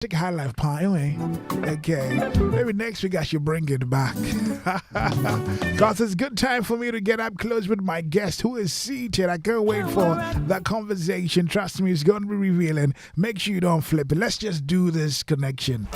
Take high life pie, anyway. Okay. Maybe next week I should bring it back. Because it's good time for me to get up close with my guest who is seated. I can't wait for that conversation. Trust me, it's going to be revealing. Make sure you don't flip it. Let's just do this connection.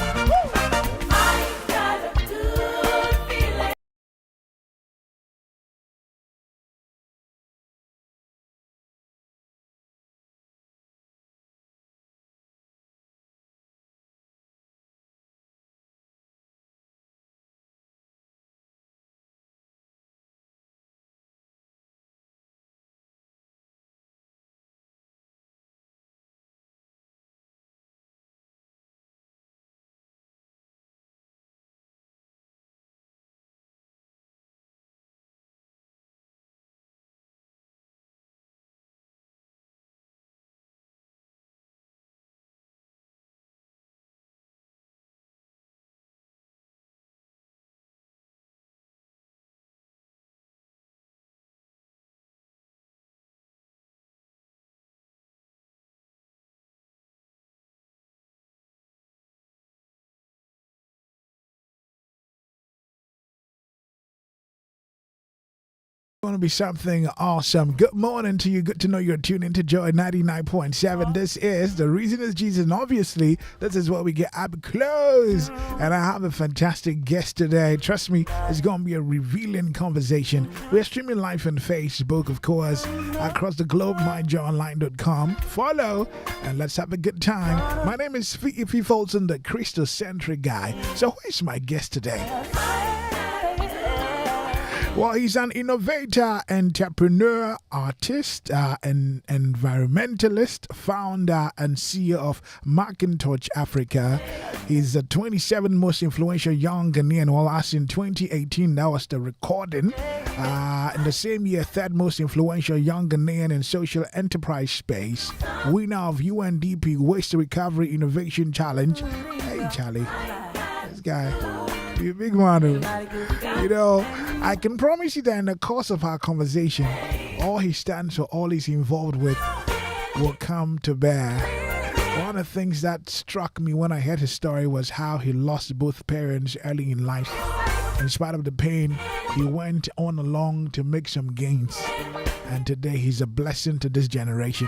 Going to be something awesome. Good morning to you. Good to know you're tuned into Joy 99.7. This is The Reason is Jesus. And obviously, this is what we get up close. And I have a fantastic guest today. Trust me, it's going to be a revealing conversation. We're streaming live on Facebook, of course, across the globe, myjoyonline.com. Follow and let's have a good time. My name is Fifi Folson, the Christocentric guy. So who is my guest today? Well, he's an innovator, entrepreneur, artist, and environmentalist, founder and CEO of Macintosh Africa. He's the 27th most influential young Ghanaian. Well, as in 2018, that was the recording. In the same year, third most influential young Ghanaian in social enterprise space. Winner of UNDP Waste Recovery Innovation Challenge. Hey, Charlie. This guy. You're a big man. You know, I can promise you that in the course of our conversation, all he stands for, all he's involved with, will come to bear. One of the things that struck me when I heard his story was how he lost both parents early in life. In spite of the pain, he went on along to make some gains. And today he's a blessing to this generation.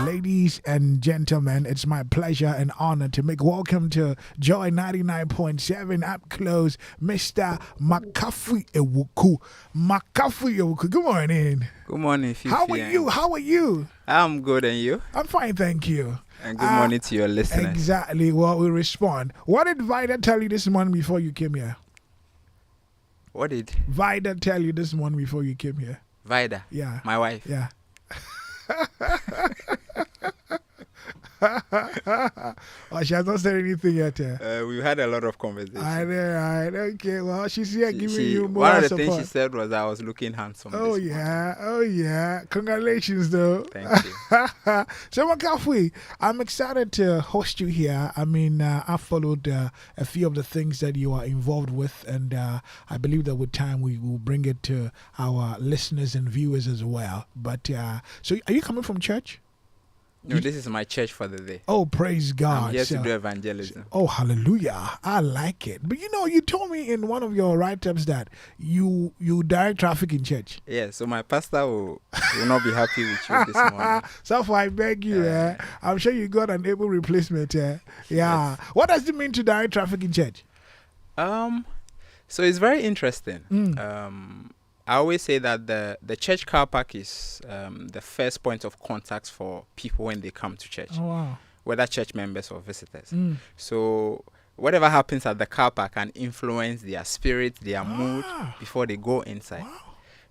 Ladies and gentlemen, it's my pleasure and honor to make welcome to Joy 99.7 up close, Mr. Makafui Ewuku. Makafui Ewuku, good morning. Good morning, Fifi. How are you? How are you? I'm good, and you? I'm fine, thank you. And good morning to your listeners. Exactly what we respond. What did Vida tell you this morning before you came here? What did Vida tell you this morning before you came here? Vida? Yeah. My wife? Yeah. Oh, she has not said anything yet. We've had a lot of conversations. I know. Okay, well, she's here giving you more one of the support. things she said was I was looking handsome. Oh, yeah. Congratulations, though. Thank you. So, Makafui, I'm excited to host you here. I mean, I followed a few of the things that you are involved with, and I believe that with time we will bring it to our listeners and viewers as well. But, so are you coming from church? No, this is my church for the day. Oh, praise God. I'm here to do evangelism. Oh, hallelujah. I like it. But you know, you told me in one of your write-ups that you direct traffic in church. Yeah, so my pastor will not be happy with you this morning. So I beg you, I'm sure you got an able replacement. Yeah. Yes. What does it mean to direct traffic in church? So it's very interesting. I always say that the church car park is the first point of contact for people when they come to church. Oh, wow. Whether church members or visitors. So whatever happens at the car park can influence their spirit, their mood before they go inside. Wow.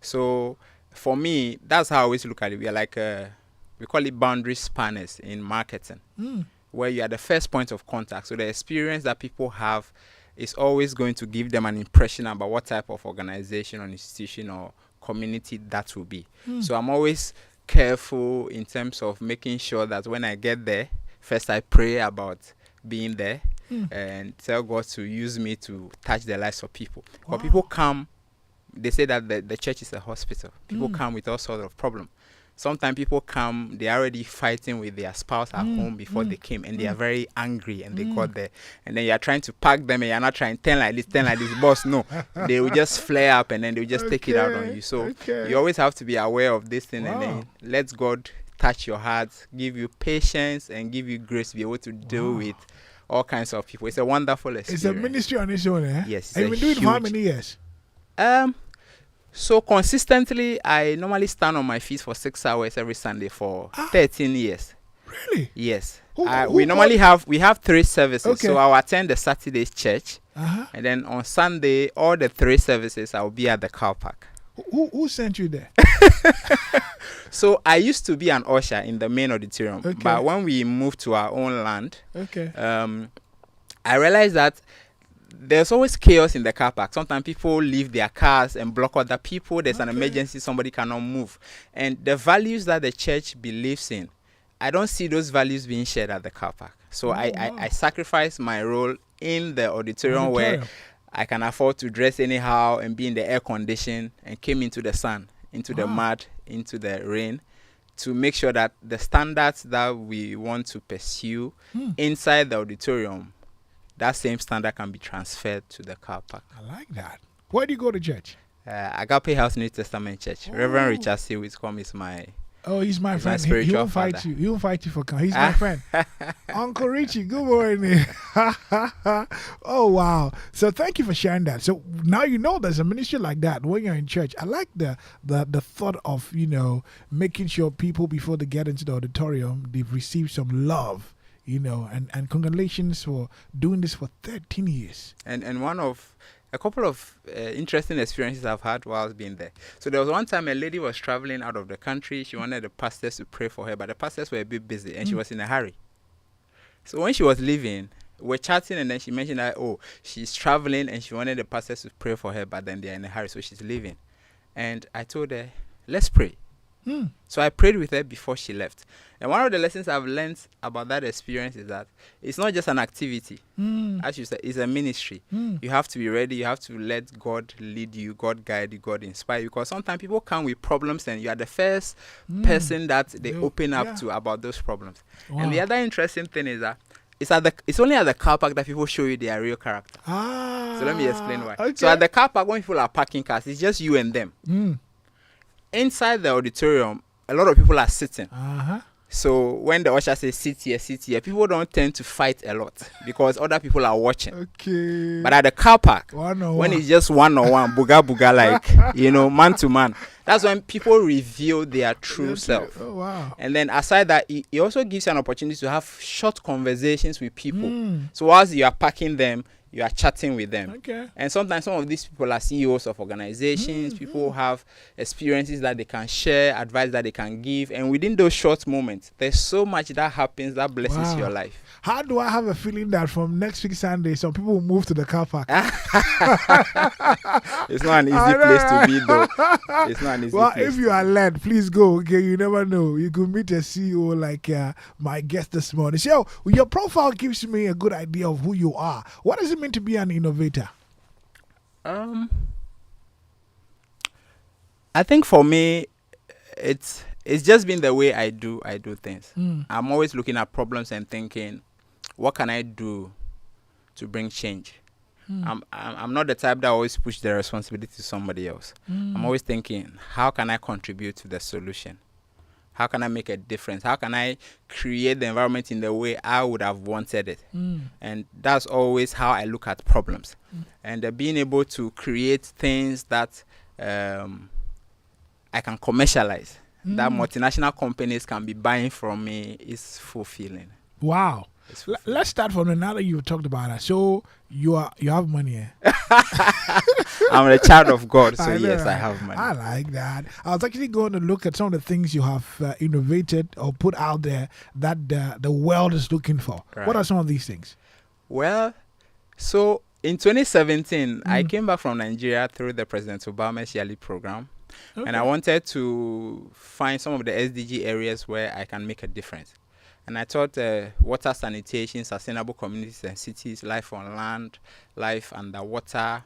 So for me, that's how I always look at it. We are like we call it boundary spanners in marketing, where you are the first point of contact. So the experience that people have is always going to give them an impression about what type of organization or institution or community that will be. So I'm always careful in terms of making sure that when I get there, first I pray about being there and tell God to use me to touch the lives of people. Wow. But people come, they say that the church is a hospital. People come with all sorts of problems. sometimes people come, they're already fighting with their spouse at home before they came, and they are very angry, and they got there, and then you're trying to pack them, and you're not trying 10 like this, boss. No, they will just flare up, and then they'll just take it out on you. So you always have to be aware of this thing, and then let God touch your heart, give you patience, and give you grace to be able to deal with all kinds of people. It's a wonderful experience. It's a ministry on its own, eh? Yes. And you've been doing it for how many years? So consistently, I normally stand on my feet for 6 hours every Sunday for 13 years. Really? Yes. Who we normally have 3 services. Okay. So I'll attend the Saturday's church, and then on Sunday, all the 3 services, I'll be at the car park. Who sent you there? So I used to be an usher in the main auditorium, but when we moved to our own land, I realized that there's always chaos in the car park. Sometimes people leave their cars and block other people. There's an emergency, somebody cannot move. And the values that the church believes in, I don't see those values being shared at the car park. So I sacrifice my role in the auditorium where I can afford to dress anyhow and be in the air condition, and came into the sun, into the mud, into the rain, to make sure that the standards that we want to pursue inside the auditorium, that same standard can be transferred to the car park. I like that. Where do you go to church? Agape House New Testament Church. Reverend Richard C. Wiscombe is my... Oh, he's my friend. He won't fight you. He won't fight you for come. He's my friend. Uncle Richie, good morning. Oh, wow. So thank you for sharing that. So now you know there's a ministry like that when you're in church. I like the thought of, making sure people, before they get into the auditorium, they've received some love, and congratulations for doing this for 13 years. And one of a couple of interesting experiences I've had while being there. So there was one time a lady was traveling out of the country. She wanted the pastors to pray for her, but the pastors were a bit busy, and she was in a hurry. So when she was leaving, we're chatting, and then she mentioned that, she's traveling and she wanted the pastors to pray for her, but then they're in a hurry, so she's leaving. And I told her, let's pray. So I prayed with her before she left. And one of the lessons I've learned about that experience is that it's not just an activity. As you said, it's a ministry. You have to be ready. You have to let God lead you, God guide you, God inspire you. Because sometimes people come with problems, and you are the first person that they open up to about those problems. Wow. And the other interesting thing is that it's only at the car park that people show you their real character. So let me explain why. Okay. So at the car park, when people are parking cars, it's just you and them. Inside the auditorium, a lot of people are sitting. So when the usher says sit here, people don't tend to fight a lot because other people are watching. Okay. But at the car park, when it's just one-on-one, buga like, man to man, that's when people reveal their true self. Oh, wow. And then aside that, it also gives you an opportunity to have short conversations with people. So whilst you are parking them, you are chatting with them. Okay. And sometimes some of these people are CEOs of organizations. People have experiences that they can share, advice that they can give. And within those short moments, there's so much that happens that blesses your life. How do I have a feeling that from next week Sunday, some people will move to the car park? It's not an easy place to be, though. It's not an easy place. Well, if you are led, please go. Okay, you never know. You could meet a CEO like my guest this morning. So, your profile gives me a good idea of who you are. What does it mean to be an innovator? I think for me, it's just been the way I do things. I'm always looking at problems and thinking, what can I do to bring change? I'm not the type that always push the responsibility to somebody else. I'm always thinking, how can I contribute to the solution? How can I make a difference? How can I create the environment in the way I would have wanted it? And that's always how I look at problems. And being able to create things that I can commercialize, that multinational companies can be buying from me, is fulfilling. Wow. Let's start from another you talked about that. So you have money. I'm a child of God, so yes, I have money. I like that. I was actually going to look at some of the things you have innovated or put out there that the world is looking for. Right. What are some of these things? Well, so in 2017, I came back from Nigeria through the President Obama's yearly program. Okay. And I wanted to find some of the SDG areas where I can make a difference. And I thought water sanitation, sustainable communities and cities, life on land, life underwater.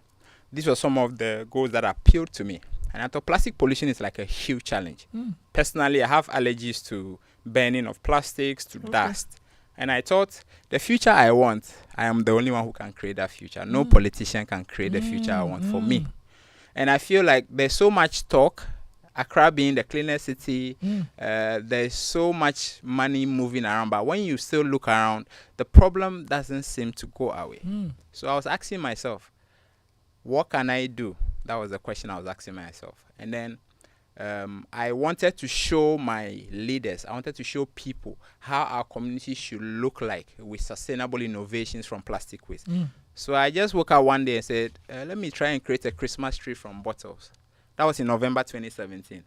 These were some of the goals that appealed to me. And I thought plastic pollution is like a huge challenge. Personally, I have allergies to burning of plastics, to dust. And I thought the future I want, I am the only one who can create that future. No politician can create the future I want for me. And I feel like there's so much talk, Accra being the cleanest city, there's so much money moving around. But when you still look around, the problem doesn't seem to go away. So I was asking myself, what can I do? That was the question I was asking myself. And then I wanted to show my leaders, I wanted to show people how our community should look like with sustainable innovations from plastic waste. So I just woke up one day and said, let me try and create a Christmas tree from bottles. That was in November 2017.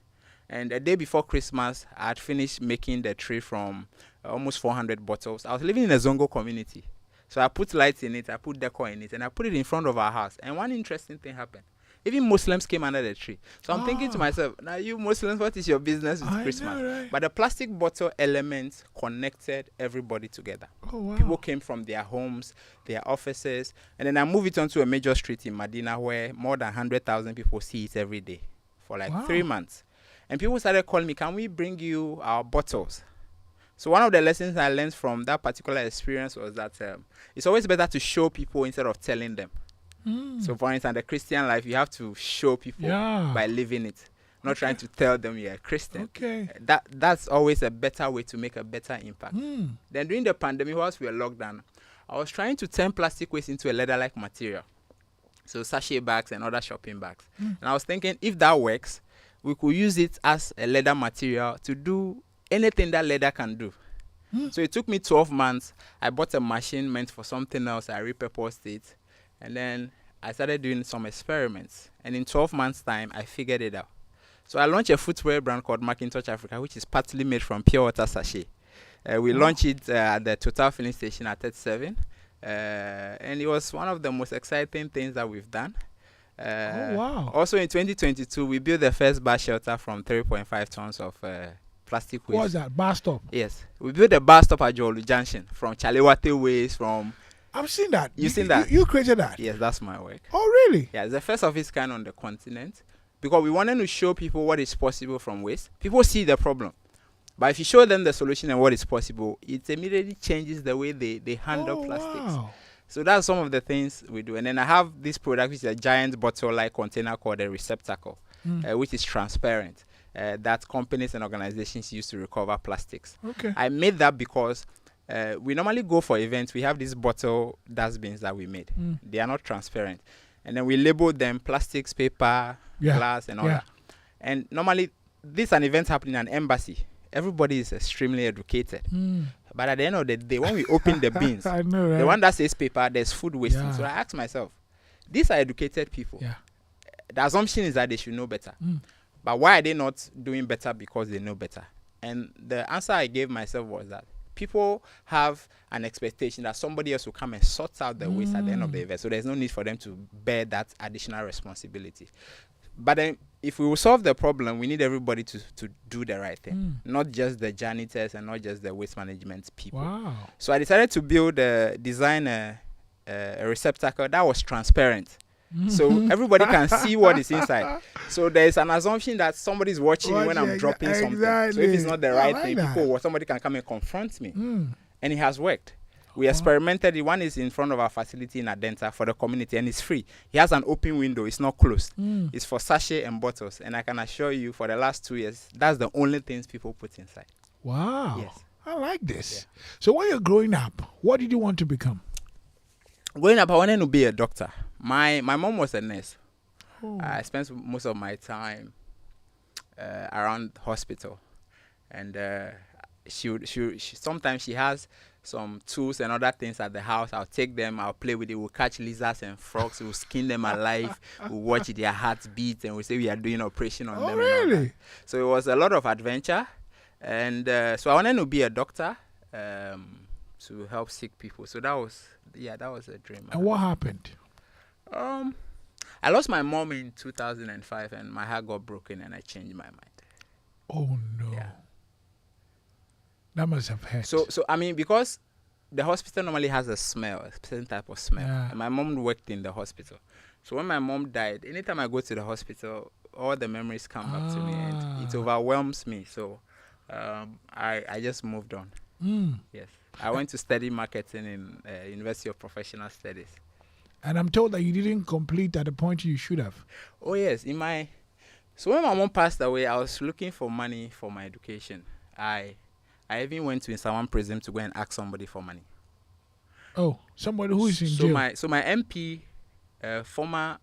And a day before Christmas, I had finished making the tree from almost 400 bottles. I was living in a Zongo community. So I put lights in it, I put decor in it, and I put it in front of our house. And one interesting thing happened. Even Muslims came under the tree. So I'm thinking to myself, now you Muslims, what is your business with Christmas? Know, right? But the plastic bottle element connected everybody together. Wow. People came from their homes, their offices. And then I moved it onto a major street in Medina where more than 100,000 people see it every day for like 3 months. And people started calling me, can we bring you our bottles? So one of the lessons I learned from that particular experience was that it's always better to show people instead of telling them. So for instance, the Christian life, you have to show people by living it, not trying to tell them you're a Christian. That's always a better way to make a better impact. Then during the pandemic, whilst we were locked down, I was trying to turn plastic waste into a leather-like material. So sachet bags and other shopping bags. And I was thinking, if that works, we could use it as a leather material to do anything that leather can do. So it took me 12 months. I bought a machine meant for something else. I repurposed it. And then I started doing some experiments. And in 12 months' time, I figured it out. So I launched a footwear brand called Macintosh Africa, which is partly made from pure water sachet. We launched it at the Total filling station at 37. And it was one of the most exciting things that we've done. Also in 2022, we built the first bus shelter from 3.5 tons of plastic waste. What was that? Bus stop? Yes. We built a bus stop at Jolu Junction from Chalewate waste, from... I've seen that. You've seen that? You created that? Yes, that's my work. Oh, really? Yeah, it's the first of its kind on the continent because we wanted to show people what is possible from waste. People see the problem. But if you show them the solution and what is possible, it immediately changes the way they handle plastics. Wow. So that's some of the things we do. And then I have this product, which is a giant bottle-like container called a receptacle, which is transparent, that companies and organizations use to recover plastics. I made that because we normally go for events. We have these bottle dustbins that we made. They are not transparent. And then we label them plastics, paper, glass, and all that. And normally, this is an event happening in an embassy. Everybody is extremely educated. But at the end of the day, when we open the bins, I know, right? the one that says paper, there's food wasting. So I asked myself, these are educated people. The assumption is that they should know better. But why are they not doing better because they know better? And the answer I gave myself was that people have an expectation that somebody else will come and sort out the waste at the end of the event. So there's no need for them to bear that additional responsibility. But then if we will solve the problem, we need everybody to do the right thing, not just the janitors and not just the waste management people. So I decided to design a receptacle that was transparent. So everybody can see what is inside. So there's an assumption that somebody's watching me when I'm dropping something. So if it's not the right thing, somebody can come and confront me. And it has worked. We experimented it. One is in front of our facility in Adenta for the community, and it's free. It has an open window. It's not closed. It's for sachet and bottles. And I can assure you, for the last 2 years, that's the only things people put inside. Wow. Yes. I like this. So when you're growing up, what did you want to become? Growing up, I wanted to be a doctor. My mom was a nurse. I spent most of my time around the hospital. And she sometimes she has some tools and other things at the house. I'll take them, I'll play with it. We'll catch lizards and frogs, we'll skin them alive, we'll watch their hearts beat, and we'll say we are doing operation on them. Really? So it was a lot of adventure. And so I wanted to be a doctor to help sick people. So that was a dream. And what happened? I lost my mom in 2005 and my heart got broken and I changed my mind. Oh, no. Yeah. That must have hurt. So I mean, because the hospital normally has a smell, a certain type of smell. Yeah. And my mom worked in the hospital. So when my mom died, anytime I go to the hospital, all the memories come back to me, and it overwhelms me. So I just moved on. Yes, I went to study marketing in University of Professional Studies. And I'm told that you didn't complete at the point you should have. Oh yes, so when my mom passed away, I was looking for money for my education. I even went to someone prison to go and ask somebody for money. Oh, somebody who is in jail. My MP, former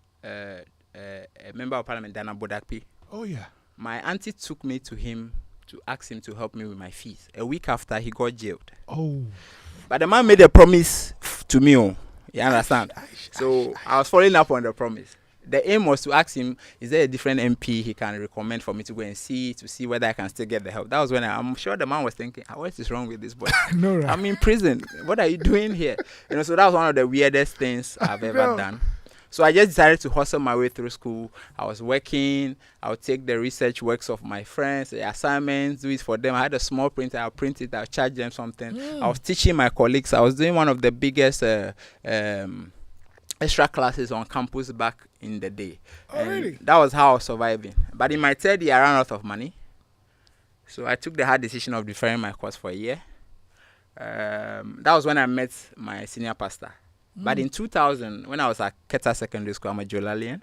member of parliament, Dana Bodakpi. Oh yeah. My auntie took me to him to ask him to help me with my fees. A week after, he got jailed. Oh. But the man made a promise to me. Oh, you understand? So I was following up on the promise. The aim was to ask him, is there a different MP he can recommend for me to go and see, to see whether I can still get the help. That was when I'm sure the man was thinking, what is wrong with this boy? No, right. I'm in prison. What are you doing here? So that was one of the weirdest things I've ever done. So I just decided to hustle my way through school. I was working. I would take the research works of my friends, the assignments, do it for them. I had a small printer. I'll print it. I'll charge them something. I was teaching my colleagues. I was doing one of the biggest extra classes on campus back in the day. Oh, really? That was how I was surviving. But in my third year, I ran out of money. So I took the hard decision of deferring my course for a year. That was when I met my senior pastor. But in 2000, when I was at Keta Secondary School, I'm a Jolalian.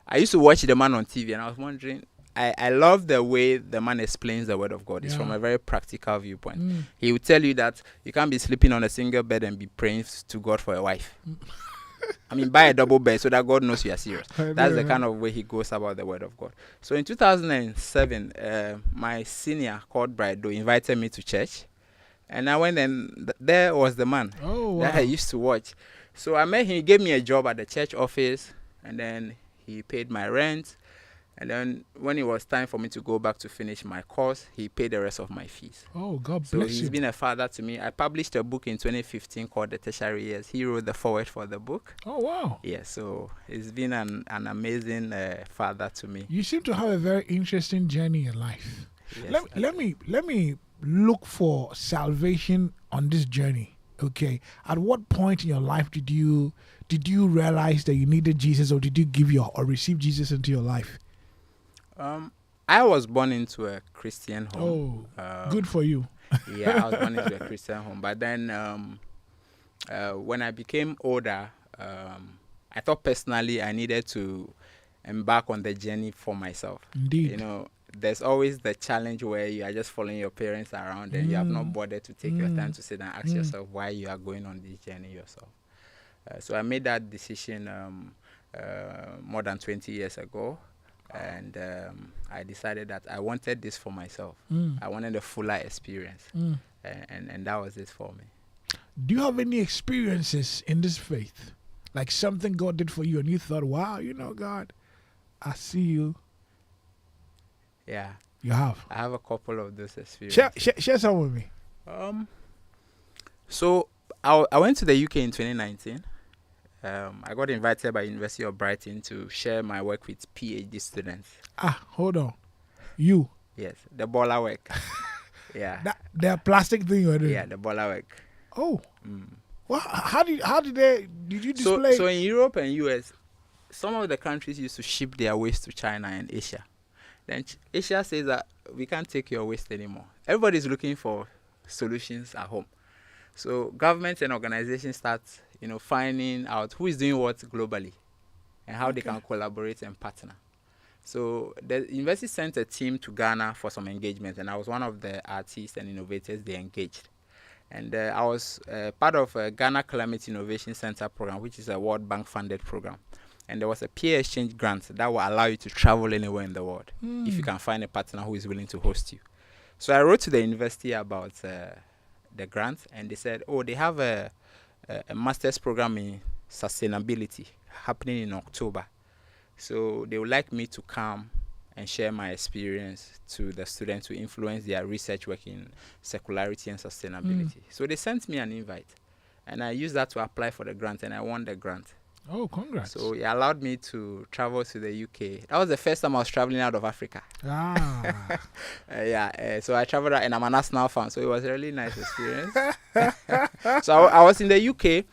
I used to watch the man on TV, and I was wondering, I love the way the man explains the word of God. It's from a very practical viewpoint. He will tell you that you can't be sleeping on a single bed and be praying to God for a wife. I mean, buy a double bed so that God knows you are serious. That's the kind of way he goes about the word of God. So in 2007, my senior called Brido invited me to church. And I went, and there was the man that I used to watch. So I met him. He gave me a job at the church office, and then he paid my rent. And then when it was time for me to go back to finish my course, he paid the rest of my fees. Oh, God bless you. So he's you. been a father to me. I published a book in 2015 called The Tertiary Years. He wrote the foreword for the book. Oh, wow. Yeah, so he's been an amazing father to me. You seem to have a very interesting journey in life. Yes, let me look for salvation on this journey. Okay, at what point in your life did you realize that you needed Jesus, or did you receive Jesus into your life? I was born into a Christian home. Oh, good for you. Yeah, I was born into a Christian home. But then when I became older, I thought personally I needed to embark on the journey for myself. Indeed. There's always the challenge where you are just following your parents around and you have not bothered to take your time to sit and ask yourself why you are going on this journey yourself. So I made that decision more than 20 years ago. And I decided that I wanted this for myself. I wanted a fuller experience. And that was it for me. Do you have any experiences in this faith? Like something God did for you and you thought, wow, God, I see you. Yeah. You have? I have a couple of those experiences. Share some with me. So I went to the UK in 2019. I got invited by University of Brighton to share my work with PhD students. Hold on. You? Yes, the baller work. Yeah. The plastic thing you're doing? Yeah, the baller work. Oh. Well, did you display? So in Europe and US, some of the countries used to ship their waste to China and Asia. Then Asia says that we can't take your waste anymore. Everybody's looking for solutions at home. So governments and organizations start, finding out who is doing what globally and how they can collaborate and partner. So the university sent a team to Ghana for some engagement, and I was one of the artists and innovators they engaged. And I was part of a Ghana Climate Innovation Center program, which is a World Bank funded program. And there was a peer exchange grant that will allow you to travel anywhere in the world if you can find a partner who is willing to host you. So I wrote to the university about the grant, and they said, they have a master's program in sustainability happening in October. So they would like me to come and share my experience to the students to influence their research work in circularity and sustainability. So they sent me an invite, and I used that to apply for the grant, and I won the grant. Oh, congrats. So it allowed me to travel to the UK. That was the first time I was traveling out of Africa. So I traveled out, and I'm a national fan, so it was a really nice experience. So I was in the UK.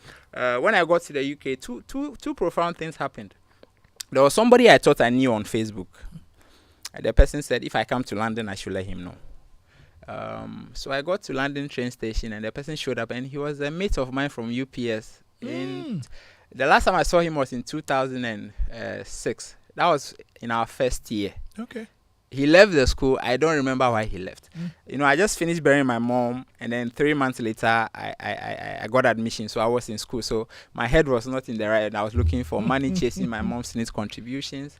When I got to the UK, two profound things happened. There was somebody I thought I knew on Facebook. The person said if I come to London, I should let him know. So I got to London train station, and the person showed up, and he was a mate of mine from UPS. The last time I saw him was in 2006. That was in our first year. Okay. He left the school. I don't remember why he left. I just finished burying my mom, and then 3 months later, I got admission. So I was in school. So my head was not in the right, and I was looking for money, chasing my mom's needs contributions.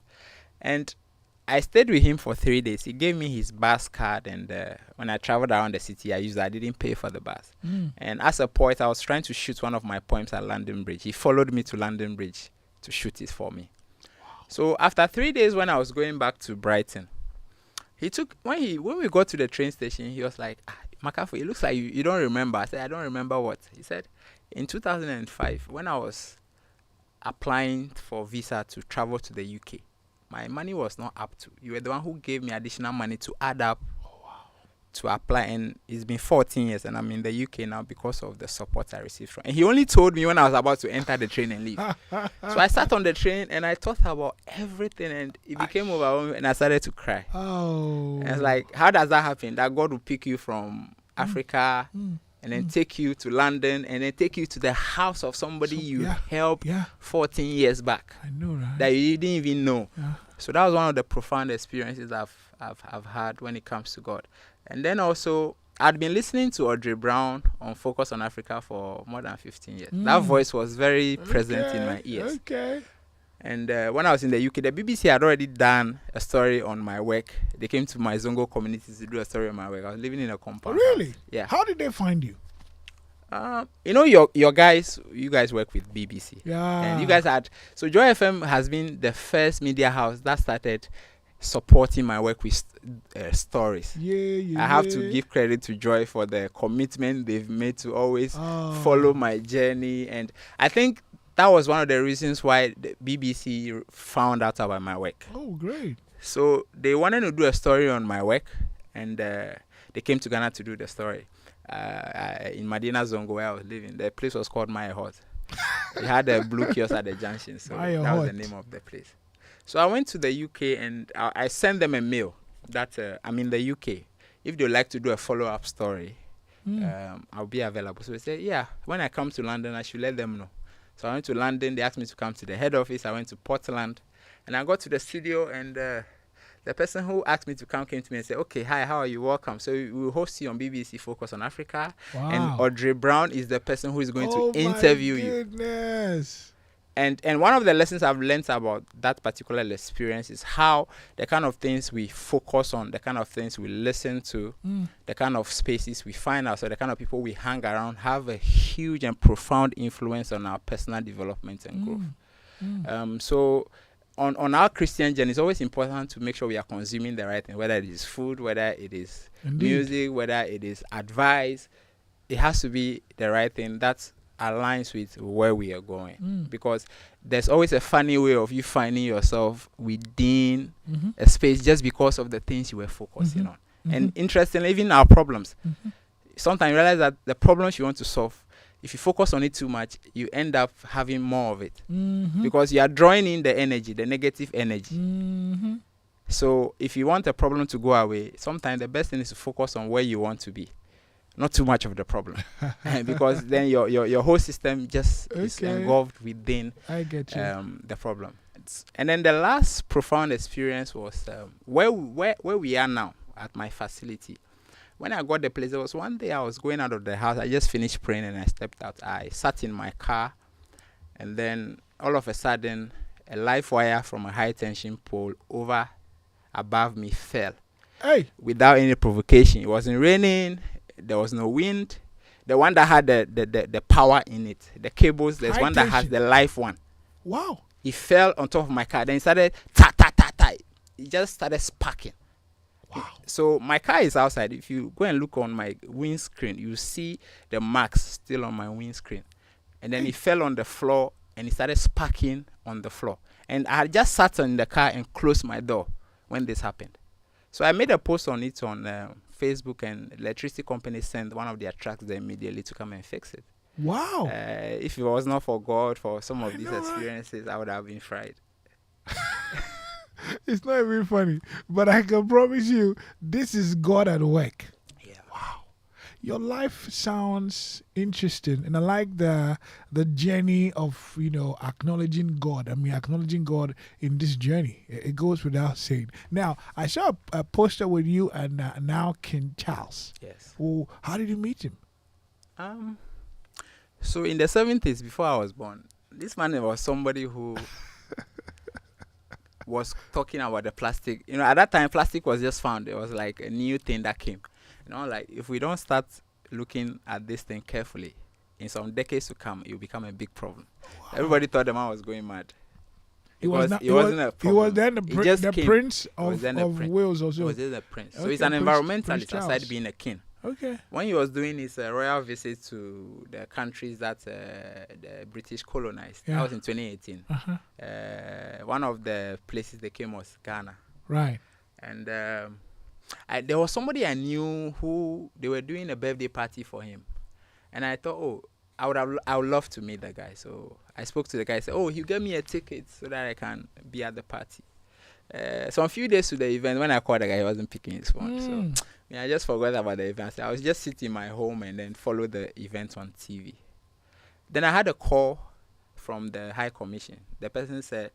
And I stayed with him for 3 days. He gave me his bus card, and when I traveled around the city, I didn't pay for the bus. And as a poet, I was trying to shoot one of my poems at London Bridge. He followed me to London Bridge to shoot it for me. So after 3 days, when I was going back to Brighton, when we got to the train station, he was like, Makafo, it looks like you don't remember. I said, I don't remember what? He said, in 2005, when I was applying for visa to travel to the UK, my money was not up to. You were the one who gave me additional money to add up to apply, and it's been 14 years, and I'm in the UK now because of the support I received from. And he only told me when I was about to enter the train and leave. So I sat on the train and I thought about everything, and it became overwhelming, and I started to cry. Oh. And it's like, how does that happen? That God will pick you from Africa and then take you to London, and then take you to the house of somebody you helped 14 years back. I know, right? That you didn't even know. Yeah. So that was one of the profound experiences I've had when it comes to God. And then also, I'd been listening to Audrey Brown on Focus on Africa for more than 15 years. That voice was very present in my ears. Okay. And when I was in the UK, the BBC had already done a story on my work. They came to my Zongo community to do a story on my work. I was living in a compound. Really? Yeah. How did they find you? You guys work with BBC. Yeah. And you guys so Joy FM has been the first media house that started supporting my work with stories. I have to give credit to Joy for the commitment they've made to always follow my journey, and I think that was one of the reasons why the BBC found out about my work. Oh, great. So they wanted to do a story on my work, and they came to Ghana to do the story. In Madina Zongo, where I was living, the place was called My Hut. It had a blue kiosk at the junction, so that was the name of the place. So I went to the UK, and I sent them a mail that I'm in the UK. If they'd like to do a follow-up story, I'll be available. So they said, yeah, when I come to London, I should let them know. So I went to London. They asked me to come to the head office. I went to Portland, and I got to the studio, and the person who asked me to come came to me and said, okay, hi, how are you? Welcome. So we will host you on BBC Focus on Africa. Wow. And Audrey Brown is the person who is going to interview you. And one of the lessons I've learned about that particular experience is how the kind of things we focus on, the kind of things we listen to, the kind of spaces we find ourselves, the kind of people we hang around have a huge and profound influence on our personal development and growth. So on our Christian journey, it's always important to make sure we are consuming the right thing, whether it is food, whether it is music, whether it is advice. It has to be the right thing that aligns with where we are going, because there's always a funny way of you finding yourself within a space just because of the things you were focusing on. And interestingly, even our problems, sometimes you realize that the problems you want to solve, if you focus on it too much, you end up having more of it because you are drawing in the energy, the negative energy. So if you want a problem to go away, sometimes the best thing is to focus on where you want to be, not too much of the problem, because then your whole system just is engulfed within the problem. And then the last profound experience was where we are now at my facility. When I got the place, there was one day I was going out of the house. I just finished praying and I stepped out. I sat in my car, and then all of a sudden, a live wire from a high tension pole above me fell. Hey! Without any provocation. It wasn't raining. There was no wind. The one that had the power in it, the cables, there's one that has the live one. Wow. It fell on top of my car. Then it started ta-ta-ta-ta. It just started sparking. Wow. So my car is outside. If you go and look on my windscreen, you see the marks still on my windscreen. And then it fell on the floor and it started sparking on the floor. And I had just sat in the car and closed my door when this happened. So I made a post on it on Facebook, and the electricity company sent one of their trucks there immediately to come and fix it. Wow. If it was not for God, for some of these experiences, I would have been fried. It's not even funny, but I can promise you, this is God at work. Yeah. Wow. Your life sounds interesting, and I like the journey of acknowledging God. I mean, acknowledging God in this journey. It goes without saying. Now, I saw a poster with you and now King Charles. Yes. Oh, how did you meet him? So in the 70s, before I was born, this man was somebody who was talking about the plastic. At that time, plastic was just found. It was like a new thing that came. Like if we don't start looking at this thing carefully, in some decades to come, it will become a big problem. Wow. Everybody thought the man was going mad. He wasn't a problem. He was then the prince of Wales also. He was just a prince. Okay, so he's an environmentalist aside being a king. Okay. When he was doing his royal visit to the countries that the British colonized, that was in 2018. One of the places they came was Ghana. Right. And there was somebody I knew who they were doing a birthday party for him. And I thought, I would love to meet the guy. So I spoke to the guy. I said, he gave me a ticket so that I can be at the party. So a few days to the event, when I called the guy, he wasn't picking his phone. So I just forgot about the event. I was just sitting in my home and then followed the event on TV. Then I had a call from the High Commission. The person said,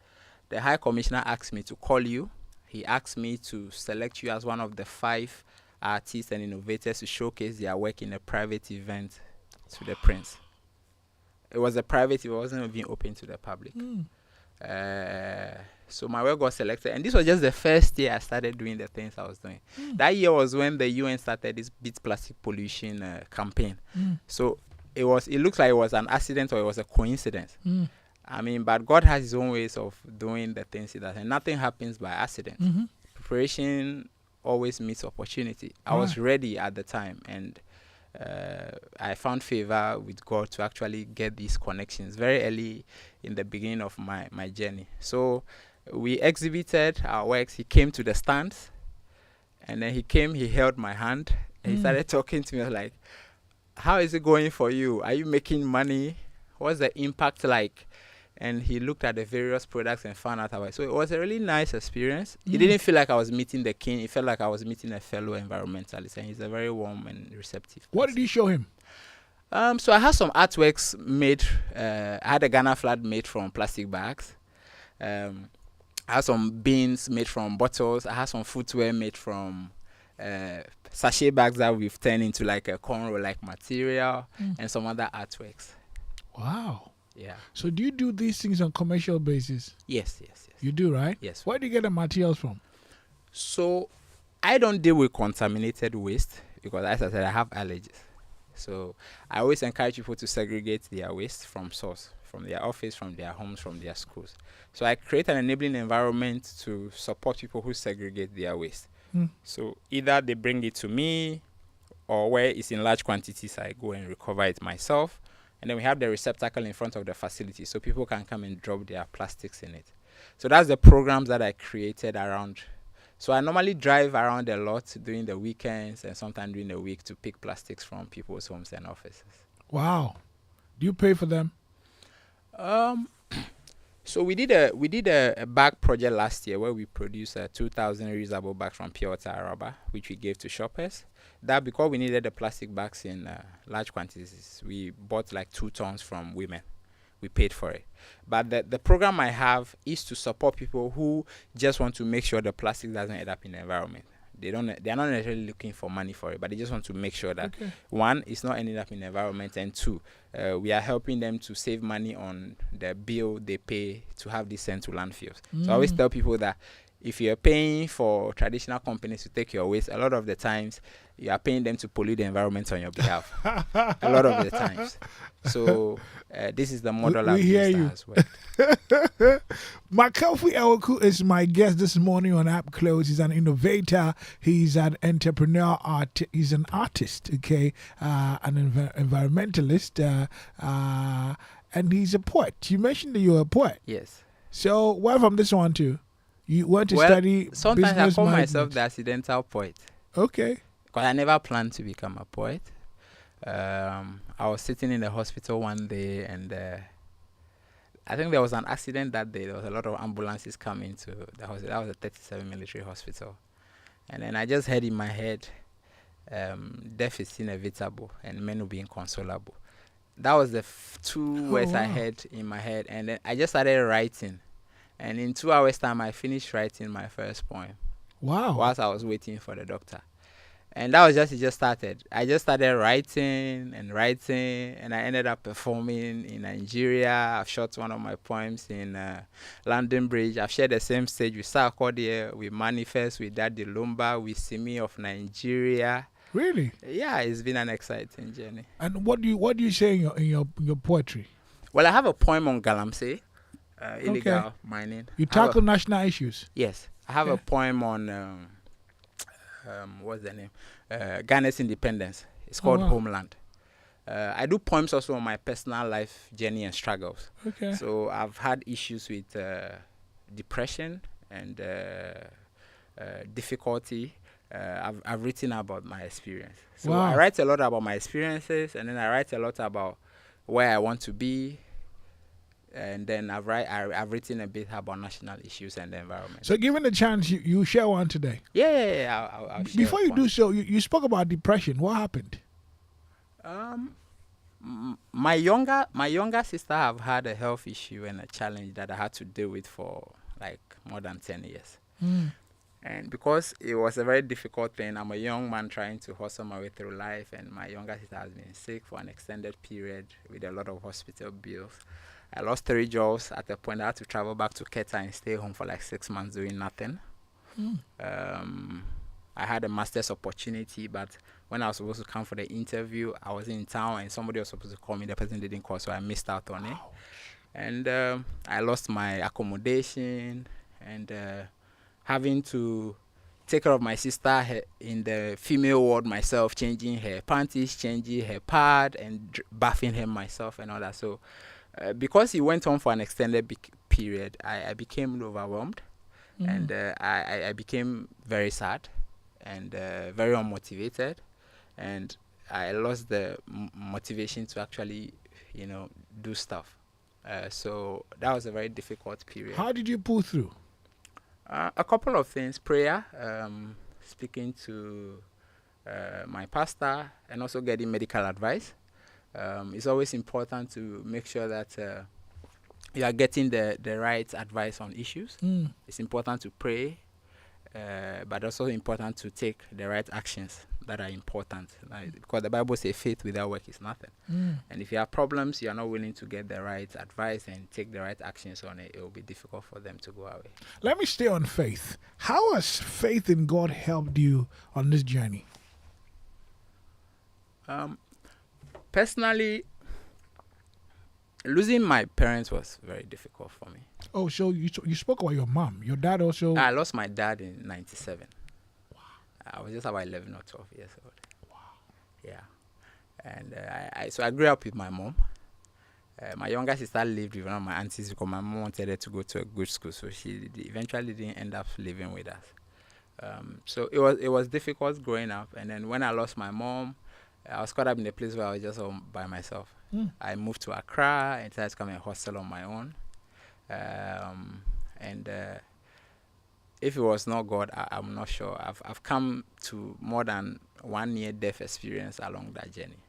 the High Commissioner asked me to call you. He asked me to select you as one of the 5 artists and innovators to showcase their work in a private event to the Prince. It was a private, it wasn't even open to the public. So my work got selected, and this was just the first year I started doing the things I was doing. That year was when the UN started this Beat Plastic Pollution campaign. So it looks like it was an accident or it was a coincidence. I mean, but God has his own ways of doing the things he does, and nothing happens by accident. Preparation always meets opportunity. I was ready at the time, and I found favor with God to actually get these connections very early in the beginning of my journey. So we exhibited our works. He came to the stands, and then he held my hand, and he started talking to me. I was like, how is it going for you? Are you making money? What's the impact like? And he looked at the various products and found out about it. So it was a really nice experience. It didn't feel like I was meeting the king. It felt like I was meeting a fellow environmentalist. And he's a very warm and receptive person. What did you show him? So I had some artworks made. I had a Ghana flag made from plastic bags. I had some beans made from bottles. I had some footwear made from sachet bags that we've turned into like a cornrow-like material, and some other artworks. Wow. Yeah. So do you do these things on commercial basis? Yes. You do, right? Yes. Where do you get the materials from? So I don't deal with contaminated waste because, as I said, I have allergies. So I always encourage people to segregate their waste from source, from their office, from their homes, from their schools. So I create an enabling environment to support people who segregate their waste. So either they bring it to me, or where it's in large quantities, I go and recover it myself. And then we have the receptacle in front of the facility so people can come and drop their plastics in it. So that's the programs that I created around. So I normally drive around a lot during the weekends and sometimes during the week to pick plastics from people's homes and offices. Wow. Do you pay for them? So we did a bag project last year where we produced 2,000 reusable bags from pure water rubber, which we gave to shoppers. That because we needed the plastic bags in large quantities, we bought like 2 tons from women. We paid for it. But the program I have is to support people who just want to make sure the plastic doesn't end up in the environment. They are not necessarily looking for money for it, but they just want to make sure that one, it's not ending up in the environment, and 2, we are helping them to save money on the bill they pay to have this sent to landfills. So I always tell people that if you're paying for traditional companies to take your waste, a lot of the times you are paying them to pollute the environment on your behalf. A lot of the times. So this is the model I've used as well. Makofi Ewoku is my guest this morning on Up Close. He's an innovator. He's an entrepreneur. He's an artist, okay, an environmentalist, and he's a poet. You mentioned that you're a poet. Yes. So where from this one too? You went to study sometimes business I call management. myself the accidental poet. Okay. Because I never planned to become a poet. I was sitting in the hospital one day, and I think there was an accident that day. There was a lot of ambulances coming to that was a 37 military hospital, and then I just heard in my head, death is inevitable and men will be inconsolable. That was the two words I heard in my head, and then I just started writing, and in 2 hours time I finished writing my first poem. Wow. Whilst I was waiting for the doctor. And that was it just started. I just started writing, and I ended up performing in Nigeria. I've shot one of my poems in London Bridge. I've shared the same stage with Sarkodie, with Manifest, with Daddy Lumba, with Simi of Nigeria. Really? Yeah, it's been an exciting journey. And what do you say in your poetry? Well, I have a poem on Galamsey, illegal mining. You tackle national issues? Yes. I have a poem on... what's the name? Ghana's independence. It's called Homeland. I do poems also on my personal life journey and struggles. Okay. So I've had issues with depression and difficulty. I've written about my experience. So I write a lot about my experiences, and then I write a lot about where I want to be. And then I've written a bit about national issues and the environment. So given the chance, you share one today. Yeah. I'll share. Before you do so, you spoke about depression. What happened? My younger sister have had a health issue and a challenge that I had to deal with for like more than 10 years. And because it was a very difficult thing, I'm a young man trying to hustle my way through life, and my younger sister has been sick for an extended period with a lot of hospital bills. I lost 3 jobs. At the point I had to travel back to Keta and stay home for like 6 months doing nothing. I had a master's opportunity, but when I was supposed to come for the interview, I was in town and somebody was supposed to call me. The person didn't call, so I missed out on it. And I lost my accommodation, and having to take care of my sister in the female ward myself, changing her panties, changing her pad, and bathing her myself and all that. So because it went on for an extended period, I became overwhelmed, and I became very sad and very unmotivated, and I lost the motivation to actually, do stuff. So that was a very difficult period. How did you pull through? A couple of things: prayer, speaking to my pastor, and also getting medical advice. It's always important to make sure that you are getting the right advice on issues. It's important to pray, but also important to take the right actions that are important. Because the Bible says faith without work is nothing. And if you have problems, you are not willing to get the right advice and take the right actions on it, it will be difficult for them to go away. Let me stay on faith. How has faith in God helped you on this journey? Personally, losing my parents was very difficult for me. Oh, so you spoke about your mom. Your dad also... I lost my dad in 97. Wow. I was just about 11 or 12 years old. Wow. Yeah. And so I grew up with my mom. My younger sister lived with one of my aunties because my mom wanted her to go to a good school, so she eventually didn't end up living with us. So it was difficult growing up. And then when I lost my mom, I was caught up in a place where I was just home by myself. I moved to Accra and started to come and hostel on my own. And if it was not God, I'm not sure. I've come to more than 1 year death experience along that journey.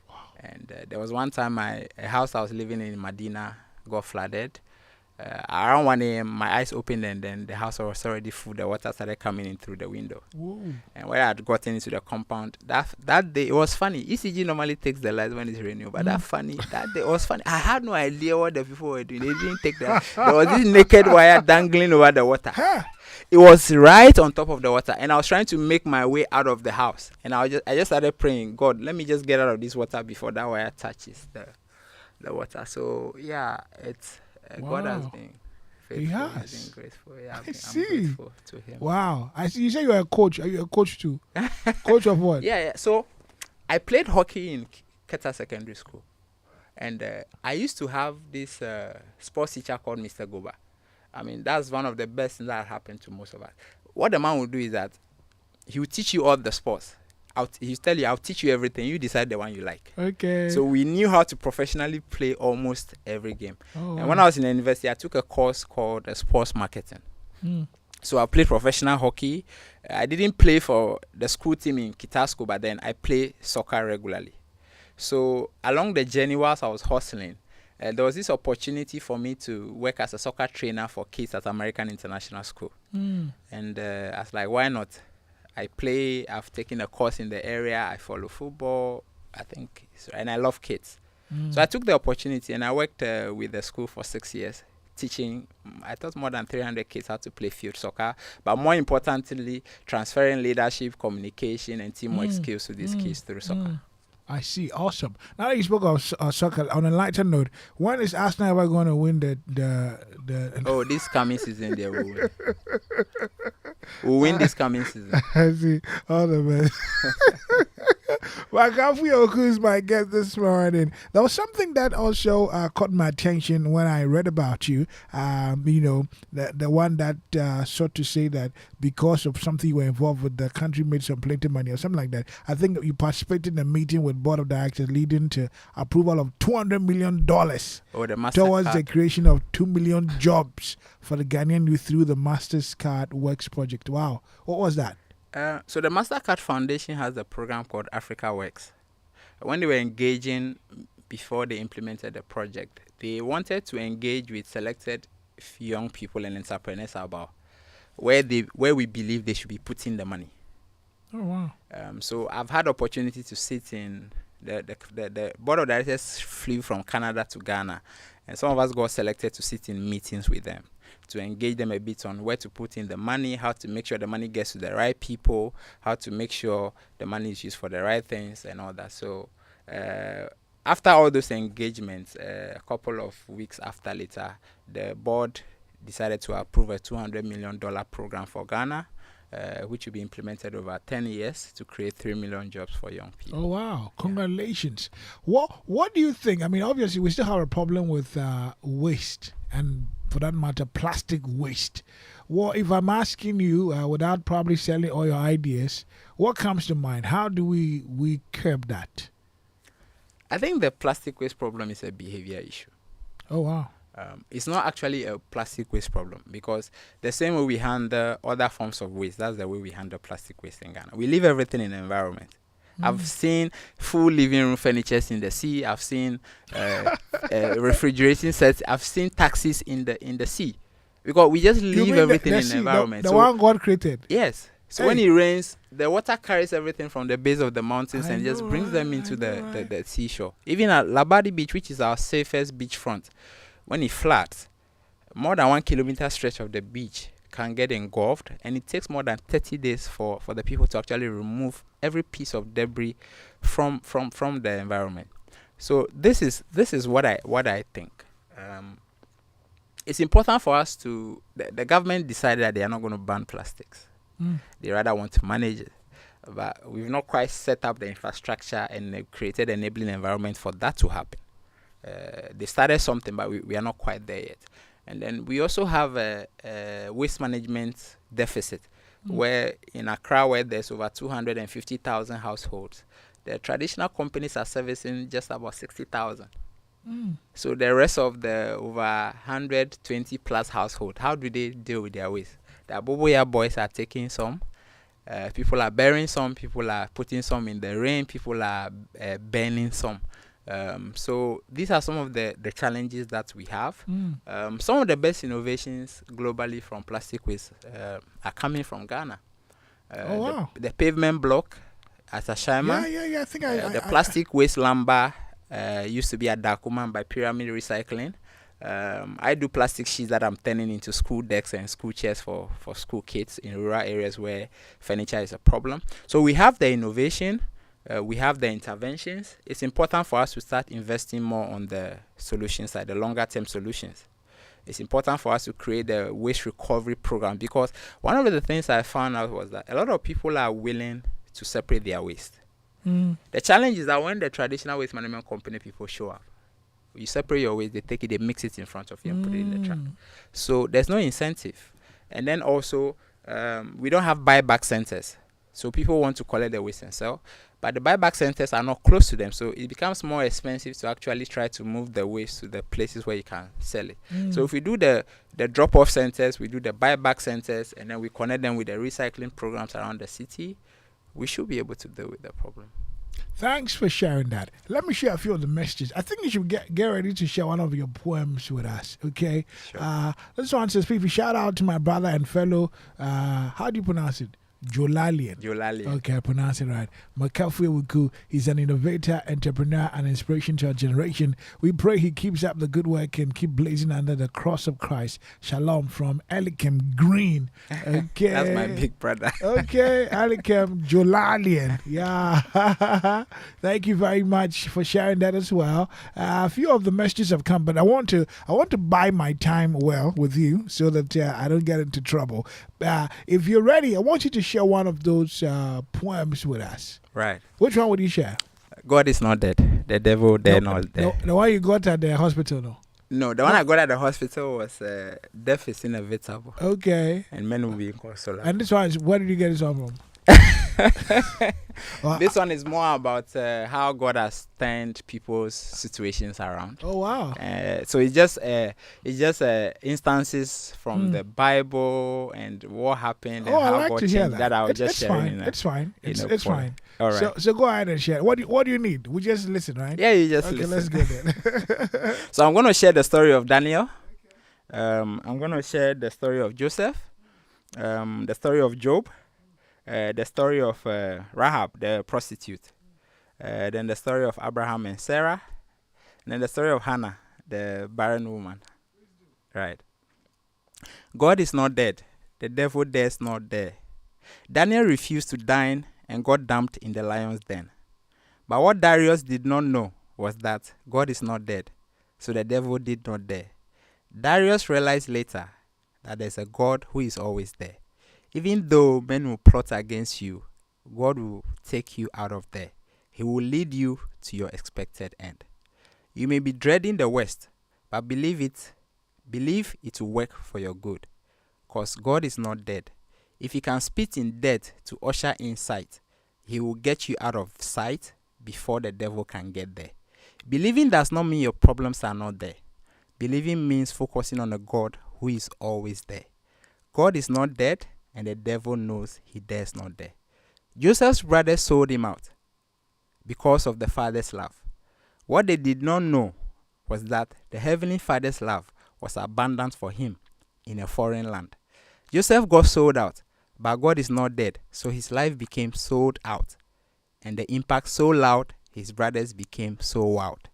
Wow. And there was one time a house I was living in Medina got flooded. Around 1 a.m., my eyes opened, and then the house was already full. The water started coming in through the window. Whoa. And when I had gotten into the compound, that day, it was funny. ECG normally takes the lights when it's raining, but that day it was funny. I had no idea what the people were doing. They didn't take that. There was this naked wire dangling over the water. It was right on top of the water, and I was trying to make my way out of the house. And I just started praying, God, let me just get out of this water before that wire touches the water. So yeah, it's... God has been faithful. He has. He's been grateful. Yeah, I'm grateful to him. Wow. I see. You say you're a coach. Are you a coach too? Coach of what? Yeah. So I played hockey in Keta Secondary School. And I used to have this sports teacher called Mr. Goba. I mean, that's one of the best things that happened to most of us. What the man will do is that he will teach you all the sports. He'll tell you, I'll teach you everything. You decide the one you like. Okay. So we knew how to professionally play almost every game. Oh, And when I was in the university, I took a course called sports marketing. So I played professional hockey. I didn't play for the school team in Kitasco, but then I play soccer regularly. So along the journey, whilst I was hustling, there was this opportunity for me to work as a soccer trainer for kids at American International School. And I was like, why not? I've taken a course in the area. I follow football, and I love kids. So I took the opportunity and I worked with the school for 6 years, teaching, I taught more than 300 kids how to play field soccer, but more importantly, transferring leadership, communication, and teamwork skills to these kids through soccer. I see. Awesome. Now that you spoke of soccer, on a lighter note, when is Arsenal ever going to win the Oh, this coming season they will win. We'll win this coming season. I see. All the best. Wakafi Oku is my guest this morning. There was something that also caught my attention when I read about you. The one that sort to say that because of something you were involved with, the country made some plenty money or something like that. I think you participated in a meeting with board of directors leading to approval of $200 million towards the creation of 2 million jobs for the Ghanaian youth through the Masters Card Works project. Wow. What was that? So the MasterCard Foundation has a program called Africa Works. When they were engaging before they implemented the project, they wanted to engage with selected young people and entrepreneurs about where we believe they should be putting the money. Oh wow! So I've had opportunity to sit in the board of directors flew from Canada to Ghana, and some of us got selected to sit in meetings with them, to engage them a bit on where to put in the money, how to make sure the money gets to the right people, how to make sure the money is used for the right things and all that. So after all those engagements, a couple of weeks later, the board decided to approve a $200 million program for Ghana, which will be implemented over 10 years to create 3 million jobs for young people. Oh, wow. Congratulations. Yeah. What do you think? I mean, obviously, we still have a problem with waste and, for that matter, plastic waste. Well, if I'm asking you, without probably selling all your ideas, what comes to mind? How do we curb that? I think the plastic waste problem is a behavior issue. Oh, wow. It's not actually a plastic waste problem, because the same way we handle other forms of waste, that's the way we handle plastic waste in Ghana. We leave everything in the environment. I've seen full living room furniture in the sea. I've seen refrigerating sets. I've seen taxis in the sea, because we just leave everything in the environment. The one God created. Yes. So when it rains, the water carries everything from the base of the mountains and just brings them into the seashore. Even at Labadi Beach, which is our safest beachfront, when it floods, more than 1 kilometer stretch of the beach can get engulfed, and it takes more than 30 days for the people to actually remove every piece of debris from the environment. So this is what I think. It's important for us to. The government decided that they are not going to ban plastics. They rather want to manage it, but we've not quite set up the infrastructure and created an enabling environment for that to happen. They started something, but we are not quite there yet. And then we also have a waste management deficit, where in Accra, where there's over 250,000 households, the traditional companies are servicing just about 60,000. So the rest of the over 120 plus household, how do they deal with their waste? The Aboboya boys are taking some. People are burying some. People are putting some in the rain. People are burning some. So these are some of the challenges that we have. Some of the best innovations globally from plastic waste are coming from Ghana. Oh, wow. The pavement block at Ashaiman. Yeah. I think the plastic waste lumber used to be at Dakuman by Pyramid Recycling. I do plastic sheets that I'm turning into school decks and school chairs for school kids in rural areas where furniture is a problem. So we have the innovation. We have the interventions. It's important for us to start investing more on the solution side, the longer term solutions. It's important for us to create a waste recovery program, because one of the things I found out was that a lot of people are willing to separate their waste. The challenge is that when the traditional waste management company people show up, you separate your waste, they take it, they mix it in front of you and put it in the truck. So there's no incentive. And then also, we don't have buyback centers. So people want to collect the waste and sell, but the buyback centers are not close to them. So it becomes more expensive to actually try to move the waste to the places where you can sell it. So if we do the drop-off centers, we do the buyback centers, and then we connect them with the recycling programs around the city, we should be able to deal with the problem. Thanks for sharing that. Let me share a few of the messages. I think you should get ready to share one of your poems with us, okay? Sure. This one says, Fifi, shout out to my brother and fellow, how do you pronounce it? Jolalian. Okay, I pronounce it right. Makafu Wuku, he's an innovator, entrepreneur, and inspiration to our generation. We pray he keeps up the good work and keep blazing under the cross of Christ. Shalom from Elikem Green. Okay. That's my big brother. Okay, Elikem Jolalian. Yeah. Thank you very much for sharing that as well. A few of the messages have come, but I want to buy my time well with you so that I don't get into trouble. If you're ready, I want you to share one of those poems with us. Right. Which one would you share? God is not dead. The devil, they're not dead. The one you got at the hospital, no? No, the one I got at the hospital was death is inevitable. Okay. And men will be inconsolable. And this one is, where did you get this one from? This one is more about how God has turned people's situations around. Oh wow! So it's just instances from the Bible and what happened and how I like God to hear changed that. I was just sharing. It's fine. It's fine. All right. So go ahead and share. What do you need? We just listen, right? Yeah, you just okay, listen. Let's get it. So I'm going to share the story of Daniel. I'm going to share the story of Joseph, the story of Job, the story of Rahab, the prostitute, then the story of Abraham and Sarah, and then the story of Hannah, the barren woman. Right. God is not dead. The devil dares not dare. Daniel refused to dine and got dumped in the lion's den. But what Darius did not know was that God is not dead, so the devil did not dare. Darius realized later that there's a God who is always there. Even though men will plot against you, God will take you out of there. He will lead you to your expected end. You may be dreading the worst, but believe it will work for your good. Because God is not dead. If he can spit in death to usher in sight, he will get you out of sight before the devil can get there. Believing does not mean your problems are not there. Believing means focusing on a God who is always there. God is not dead, and the devil knows he dares not dare. Joseph's brothers sold him out because of the Father's love. What they did not know was that the Heavenly Father's love was abundant for him in a foreign land. Joseph got sold out, but God is not dead, so his life became sold out, and the impact so loud, his brothers became so wild.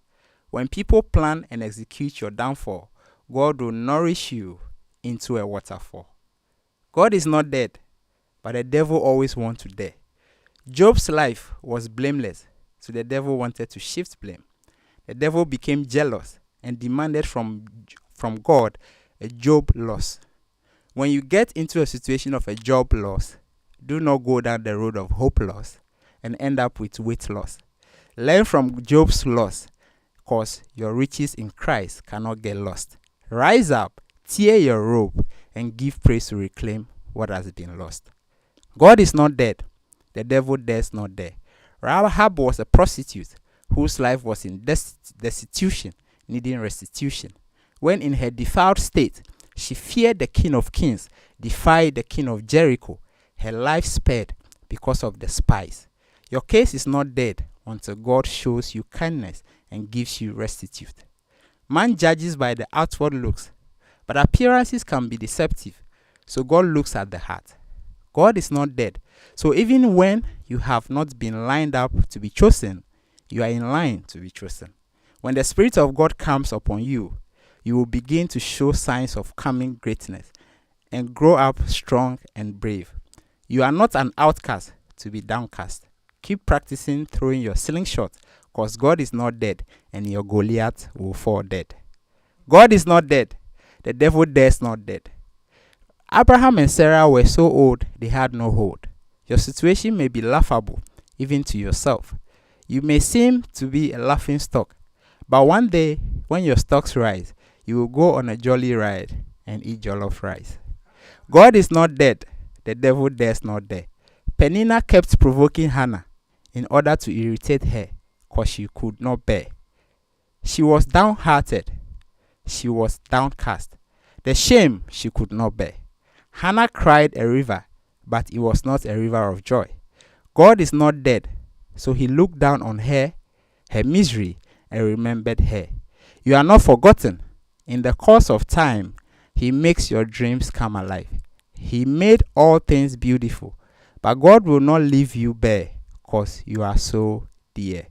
When people plan and execute your downfall, God will nourish you into a waterfall. God is not dead, but the devil always wants to dare. Job's life was blameless, so the devil wanted to shift blame. The devil became jealous and demanded from God a job loss. When you get into a situation of a job loss, do not go down the road of hope loss and end up with weight loss. Learn from Job's loss, because your riches in Christ cannot get lost. Rise up, tear your robe, and give praise to reclaim what has been lost. God is not dead. The devil dares not dare. Rahab was a prostitute whose life was in destitution, needing restitution. When in her defiled state, she feared the King of Kings, defied the King of Jericho. Her life spared because of the spies. Your case is not dead until God shows you kindness and gives you restitute. Man judges by the outward looks, but appearances can be deceptive, so God looks at the heart. God is not dead, so even when you have not been lined up to be chosen, you are in line to be chosen. When the Spirit of God comes upon you, you will begin to show signs of coming greatness and grow up strong and brave. You are not an outcast to be downcast. Keep practicing throwing your slingshot, because God is not dead and your Goliath will fall dead. God is not dead. The devil dares not dead. Abraham and Sarah were so old they had no hold. Your situation may be laughable, even to yourself. You may seem to be a laughing stock, but one day when your stocks rise, you will go on a jolly ride and eat jollof rice. God is not dead. The devil dares not dare. Penina kept provoking Hannah in order to irritate her, because she could not bear. She was downhearted. She was downcast. The shame she could not bear. Hannah cried a river, but it was not a river of joy. God is not dead, so he looked down on her misery, and remembered her. You are not forgotten. In the course of time, he makes your dreams come alive. He made all things beautiful, but God will not leave you bare, because you are so dear.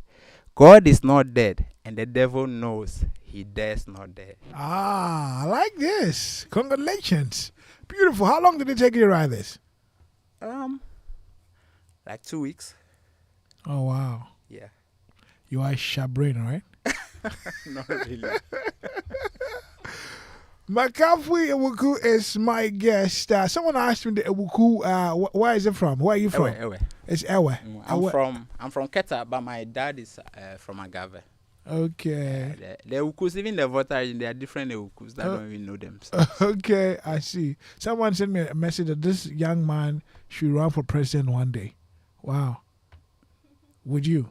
God is not dead, and the devil knows he dares not dare. I like this. Congratulations. Beautiful. How long did it take you to write this? Like 2 weeks. Oh, wow. Yeah. You are a sharp brain, right? Not really. Makafui Ewuku is my guest. Someone asked me the Ewuku, where is it from? Where are you from? Ewe. It's Ewe. I'm from Keta, but my dad is from Agave. Okay. The Ewukus, even the voter, they are different Ewukus that don't even know themselves. Okay, I see. Someone sent me a message that this young man should run for president one day. Wow. Would you?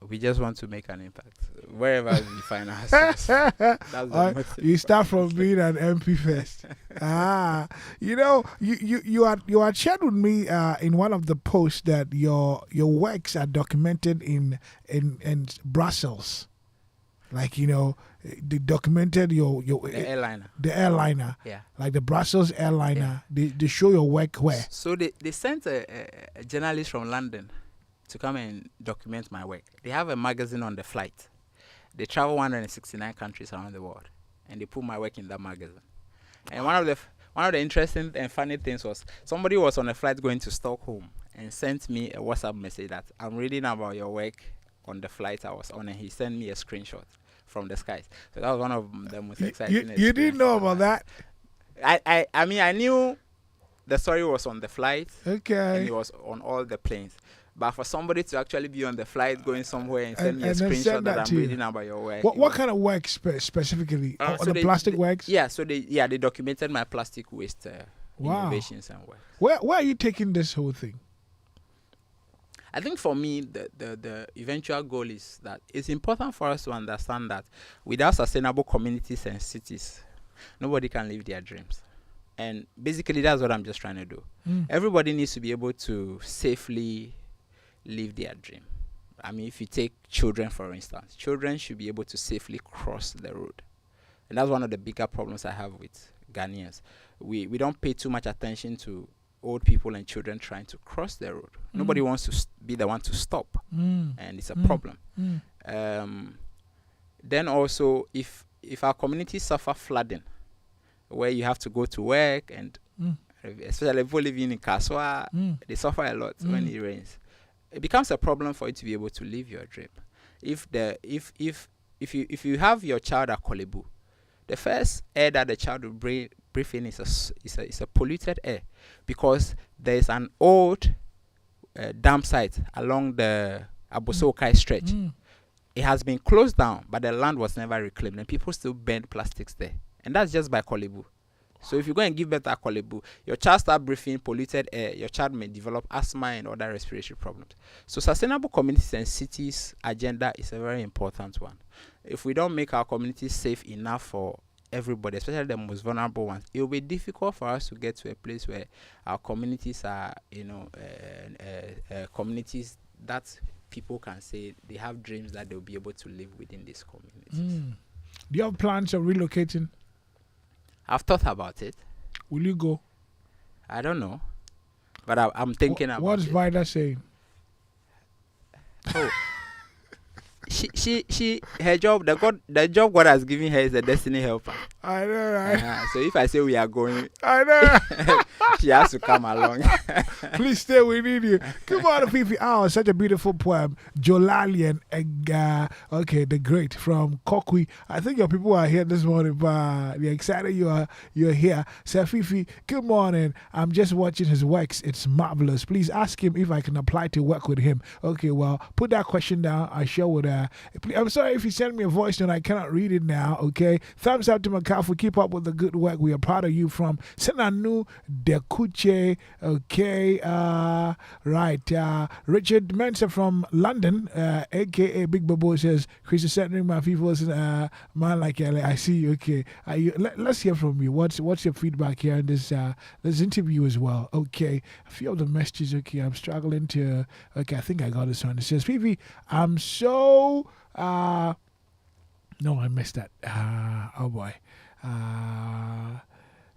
We just want to make an impact wherever we find ourselves. That's the motive. You start from being an MP first. You are shared with me in one of the posts that your works are documented in Brussels. Like, they documented The airliner. The airliner. Yeah. Like the Brussels airliner. Yeah. They show your work where? So they sent a journalist from London to come and document my work. They have a magazine on the flight. They travel 169 countries around the world, and they put my work in that magazine. And one of the interesting and funny things was somebody was on a flight going to Stockholm and sent me a WhatsApp message that I'm reading about your work on the flight I was on, and he sent me a screenshot from the skies. So that was one of the most exciting. You didn't know about that? I mean, I knew the story was on the flight. Okay. And it was on all the planes. But for somebody to actually be on the flight going somewhere and send me a screenshot that I'm reading about your work. What kind of work specifically? So the plastic works? Yeah, so they documented my plastic waste innovations and work. Where are you taking this whole thing? I think for me, the eventual goal is that it's important for us to understand that without sustainable communities and cities, nobody can live their dreams. And basically, that's what I'm just trying to do. Everybody needs to be able to safely live their dream. I mean, if you take children, for instance, children should be able to safely cross the road. And that's one of the bigger problems I have with Ghanaians. We don't pay too much attention to old people and children trying to cross the road. Nobody wants to be the one to stop. And it's a problem. Then also, if our communities suffer flooding, where you have to go to work, and especially people living in Kaswa, they suffer a lot when it rains. It becomes a problem for you to be able to live your dream. If you have your child at Kolebu, the first air that the child will breathe in is a polluted air, because there is an old dam site along the Abosokai stretch. It has been closed down, but the land was never reclaimed, and people still burn plastics there, and that's just by Kolebu. So if you go and give birth at Kolebu, your child start breathing polluted air, your child may develop asthma and other respiratory problems. So sustainable communities and cities agenda is a very important one. If we don't make our communities safe enough for everybody, especially the most vulnerable ones, it will be difficult for us to get to a place where our communities are, communities that people can say they have dreams that they'll be able to live within these communities. Do you have plans of relocating? I've thought about it. Will you go? I don't know, but I'm thinking about it. What's Vida saying? Oh, she her job, the job God has given her is a destiny helper. I know, right? So if I say we are going, I know. she has to come along. Please stay, we need you. Come on, Fifi. Oh, such a beautiful poem. Jolalian, okay, the great from Kokwi. I think your people are here this morning, but they're excited you're here. So Fifi, good morning. I'm just watching his works. It's marvelous. Please ask him if I can apply to work with him. Okay, well, put that question down. I sure would. I'm sorry if you send me a voice note, I cannot read it now. Okay, thumbs up to my Makafu, keep up with the good work. We are proud of you from Senanu Dekuche. Okay, right. Richard Mensa from London, aka Big Babo, says, Chris is sending my people, man like LA. I see you. Okay, let's hear from you. What's your feedback here in this interview as well? Okay, a few of the messages. Okay, I'm struggling to. Okay, I think I got this one. It says, Fifi, I'm so. No, I missed that. Oh boy.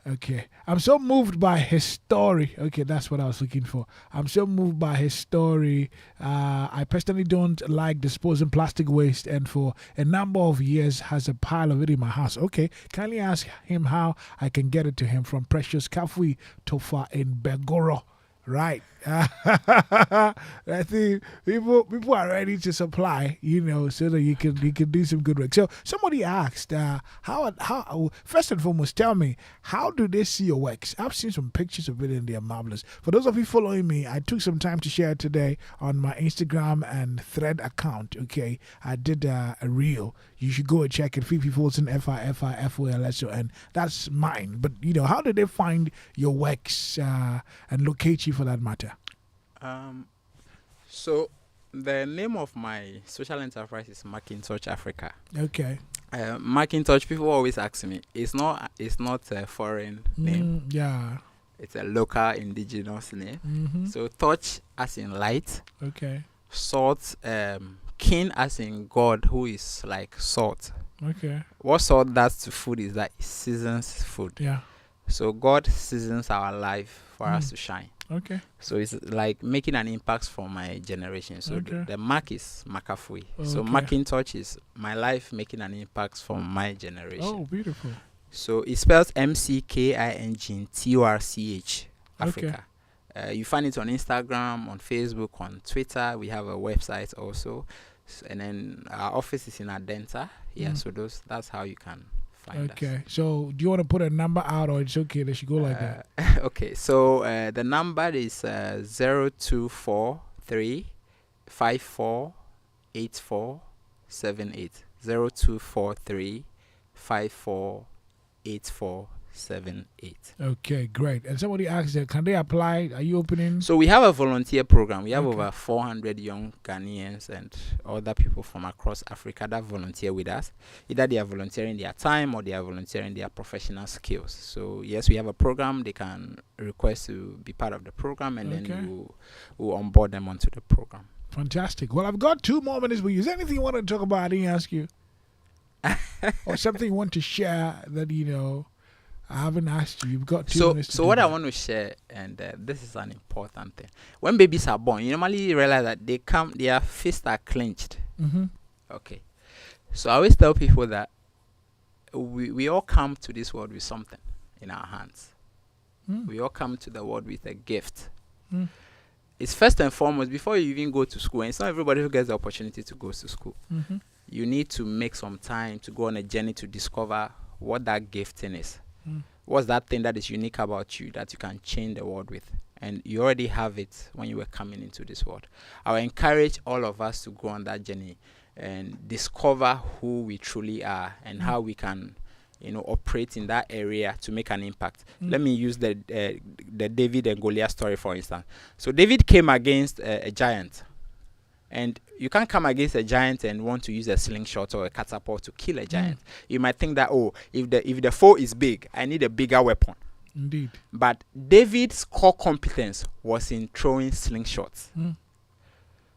Okay. I'm so moved by his story. Okay, that's what I was looking for. I'm so moved by his story. I personally don't like disposing plastic waste, and for a number of years has a pile of it in my house. Okay, kindly ask him how I can get it to him. From Precious Kafui Tofa in Begoro. Right. I think people are ready to supply, so that you can do some good work. So somebody asked, how first and foremost, tell me, how do they see your works? I've seen some pictures of it and they're marvelous. For those of you following me, I took some time to share today on my Instagram and Thread account. Okay, I did a reel. You should go and check it. Fifi Folson, FIFIFOLSON. That's mine. But how did they find your works and locate you for that matter? So the name of my social enterprise is Macintosh Africa. Okay. Macintosh, people always ask me, it's not a foreign name. Yeah. It's a local indigenous name. Mm-hmm. So touch as in light. Okay. Salt, kin as in God, who is like salt. Okay. What salt does to food is that it seasons food. Yeah. So God seasons our life for us to shine. Okay. So it's like making an impact for my generation. So the mark is Makafui. So Macintosh is my life making an impact for my generation. Oh, beautiful. So it spells MCKINGTORCH Africa. Okay. You find it on Instagram, on Facebook, on Twitter. We have a website also. And then our office is in Adenta. Yeah, so that's how you can find us. Okay. So do you want to put a number out, or it's okay that you go like that? Okay. So the number is 0243 548478. 0243 548478. Okay, great. And somebody asked, can they apply? Are you opening? So we have a volunteer program. We have over 400 young Ghanaians and other people from across Africa that volunteer with us. Either they are volunteering their time or they are volunteering their professional skills. So yes, we have a program. They can request to be part of the program, and then we'll onboard them onto the program. Fantastic. Well, I've got 2 more minutes for you. Is there anything you want to talk about I didn't ask you? Or something you want to share that, I haven't asked you. You've got 2 minutes. So what I want to share, and this is an important thing. When babies are born, you normally realize that their fists are clenched. Mm-hmm. Okay. So I always tell people that we all come to this world with something in our hands. We all come to the world with a gift. It's first and foremost, before you even go to school, and it's not everybody who gets the opportunity to go to school. Mm-hmm. You need to make some time to go on a journey to discover what that gifting is. What's that thing that is unique about you that you can change the world with? And you already have it when you were coming into this world. I will encourage all of us to go on that journey and discover who we truly are and how we can, operate in that area to make an impact. Let me use the David and Goliath story, for instance. So David came against a giant. And you can't come against a giant and want to use a slingshot or a catapult to kill a giant. You might think that, if the foe is big, I need a bigger weapon. Indeed. But David's core competence was in throwing slingshots.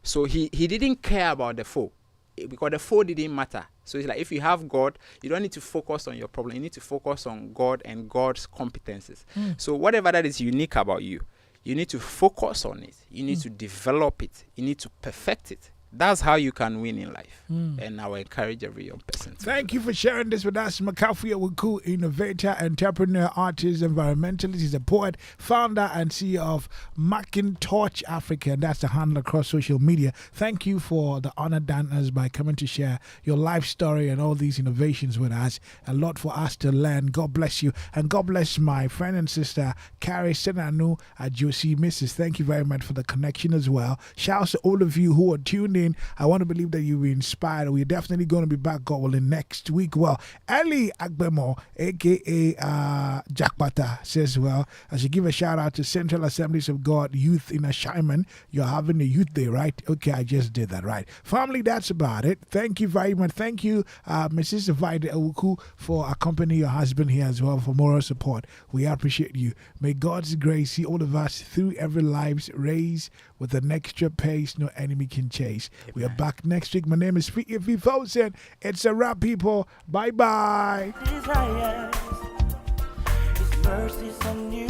So he didn't care about the foe, because the foe didn't matter. So it's like, if you have God, you don't need to focus on your problem. You need to focus on God and God's competences. So whatever that is unique about you, you need to focus on it. You need to develop it. You need to perfect it. That's how you can win in life. And I will encourage every young person. Thank you for sharing this with us. Makafu Awaku, innovator, entrepreneur, artist, environmentalist. He's a poet, founder, and CEO of Macintosh Africa. And that's the handle across social media. Thank you for the honor done us by coming to share your life story and all these innovations with us. A lot for us to learn. God bless you. And God bless my friend and sister, Carrie Senanu at Josie Mrs. Thank you very much for the connection as well. Shouts to all of you who are tuned in in. I want to believe that you were inspired. We're definitely going to be back, God willing, next week. Well, Ellie Agbemo, aka Jackpata, says, well, I should give a shout out to Central Assemblies of God Youth in Ashaiman. You're having a youth day, right? Okay, I just did that, right? Family, that's about it. Thank you very much. Thank you, Mrs. Vaide Ewuku, for accompanying your husband here as well for moral support. We appreciate you. May God's grace see all of us through every life's race with an extra pace no enemy can chase. Amen. We are back next week. My name is Fifi Folson. It's a wrap, people. Bye-bye. His mercies are new